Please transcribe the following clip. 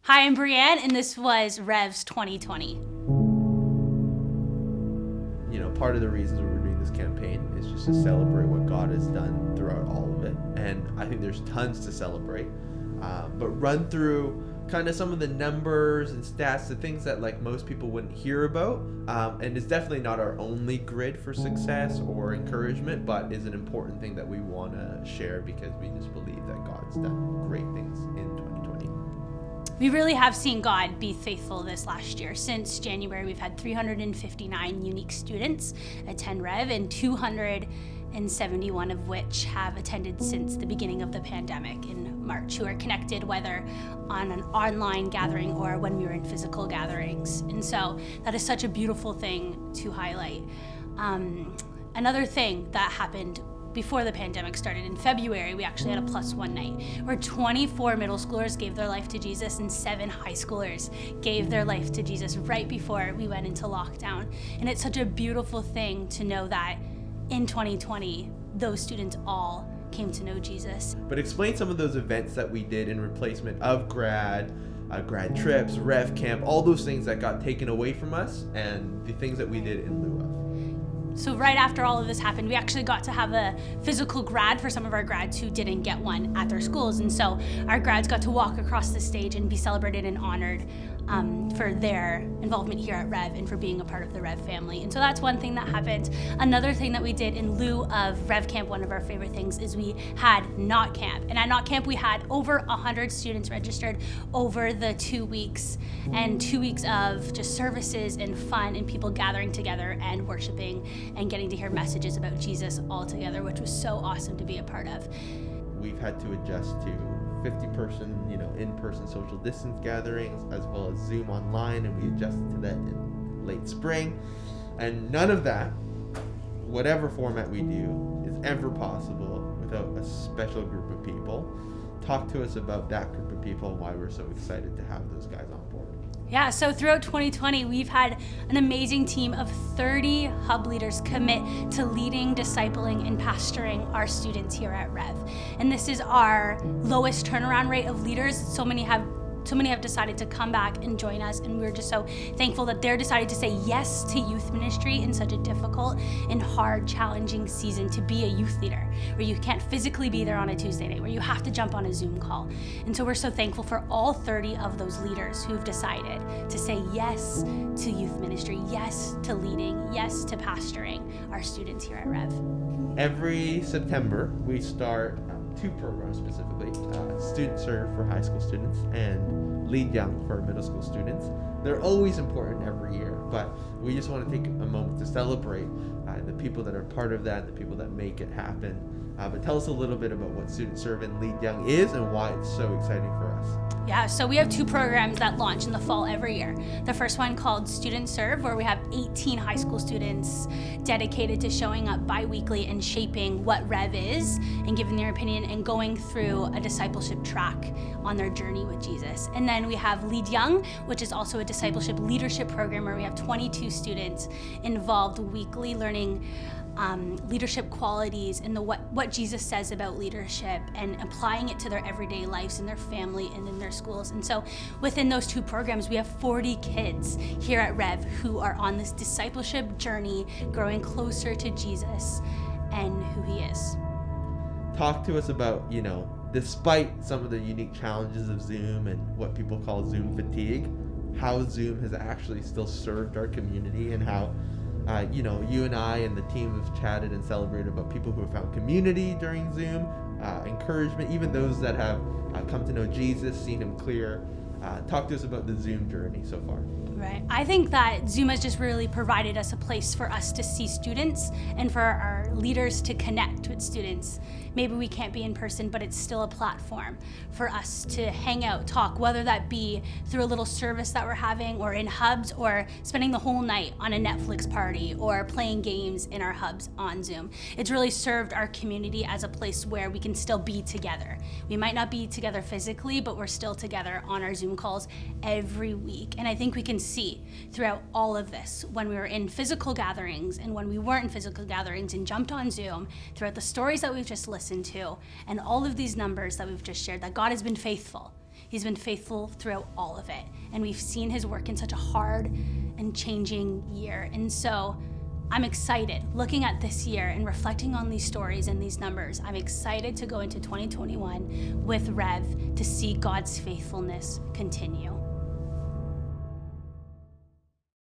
Hi, I'm Breanne, and this was Rev's 2020. Part of the reasons we're doing this campaign is just to celebrate what God has done throughout all of it. And I think there's tons to celebrate. But run through kind of some of the numbers and stats, the things that like most people wouldn't hear about. And it's definitely not our only grid for success or encouragement, but is an important thing that we want to share because we just believe that God's done great things in 2020. We really have seen God be faithful this last year. Since January, we've had 359 unique students attend Rev, and 271 of which have attended since the beginning of the pandemic in March, who are connected whether on an online gathering or when we were in physical gatherings. And so that is such a beautiful thing to highlight. Another thing that happened before the pandemic started in February, we actually had a +1 night where 24 middle schoolers gave their life to Jesus and 7 high schoolers gave their life to Jesus right before we went into lockdown. And it's such a beautiful thing to know that in 2020, those students all came to know Jesus. But explain some of those events that we did in replacement of grad trips, Rev Camp, all those things that got taken away from us and the things that we did in lieu of. So right after all of this happened, we actually got to have a physical grad for some of our grads who didn't get one at their schools. And so our grads got to walk across the stage and be celebrated and honored for their involvement here at Rev and for being a part of the Rev family. And so that's one thing that happened. Another thing that we did in lieu of Rev Camp, one of our favorite things, is we had Not Camp. And at Not Camp, we had over 100 students registered over the 2 weeks, and 2 weeks of just services and fun and people gathering together and worshiping and getting to hear messages about Jesus all together, which was so awesome to be a part of. We've had to adjust to 50-person, in-person social distance gatherings, as well as Zoom online, and we adjusted to that in late spring. And none of that, whatever format we do, is ever possible without a special group of people. Talk to us about that group of people and why we're so excited to have those guys on board. Yeah, so throughout 2020, we've had an amazing team of 30 hub leaders commit to leading, discipling, and pastoring our students here at Rev. And this is our lowest turnaround rate of leaders. So many have decided to come back and join us, and we're just so thankful that they're decided to say yes to youth ministry in such a difficult and hard, challenging season to be a youth leader, where you can't physically be there on a Tuesday night, where you have to jump on a Zoom call. And so we're so thankful for all 30 of those leaders who've decided to say yes to youth ministry, yes to leading, yes to pastoring our students here at Rev. Every September, we start 2 programs specifically, Student Serve for high school students and Lead Young for middle school students. They're always important every year, but we just want to take a moment to celebrate the people that are part of that, the people that make it happen. But tell us a little bit about what Student Serve and Lead Young is and why it's so exciting for us. Yeah, so we have 2 programs that launch in the fall every year. The first one called Student Serve, where we have 18 high school students dedicated to showing up bi-weekly and shaping what Rev is and giving their opinion and going through a discipleship track on their journey with Jesus. And then we have Lead Young, which is also a discipleship leadership program where we have 22 students involved weekly learning leadership qualities and what Jesus says about leadership and applying it to their everyday lives in their family and in their schools. And so within those 2 programs, we have 40 kids here at Rev who are on this discipleship journey, growing closer to Jesus and who he is. Talk to us about, despite some of the unique challenges of Zoom and what people call Zoom fatigue, how Zoom has actually still served our community and how you and I and the team have chatted and celebrated about people who have found community during Zoom, encouragement, even those that have come to know Jesus, seen him clear. Talk to us about the Zoom journey so far. Right. I think that Zoom has just really provided us a place for us to see students and for our leaders to connect with students. Maybe we can't be in person, but it's still a platform for us to hang out, talk, whether that be through a little service that we're having or in hubs or spending the whole night on a Netflix party or playing games in our hubs on Zoom. It's really served our community as a place where we can still be together. We might not be together physically, but we're still together on our Zoom calls every week. And I think we can see throughout all of this, when we were in physical gatherings and when we weren't in physical gatherings and jumped on Zoom, throughout the stories that we've just listened to and all of these numbers that we've just shared, that God has been faithful. He's been faithful throughout all of it. And we've seen his work in such a hard and changing year. And so I'm excited looking at this year and reflecting on these stories and these numbers. I'm excited to go into 2021 with Rev to see God's faithfulness continue.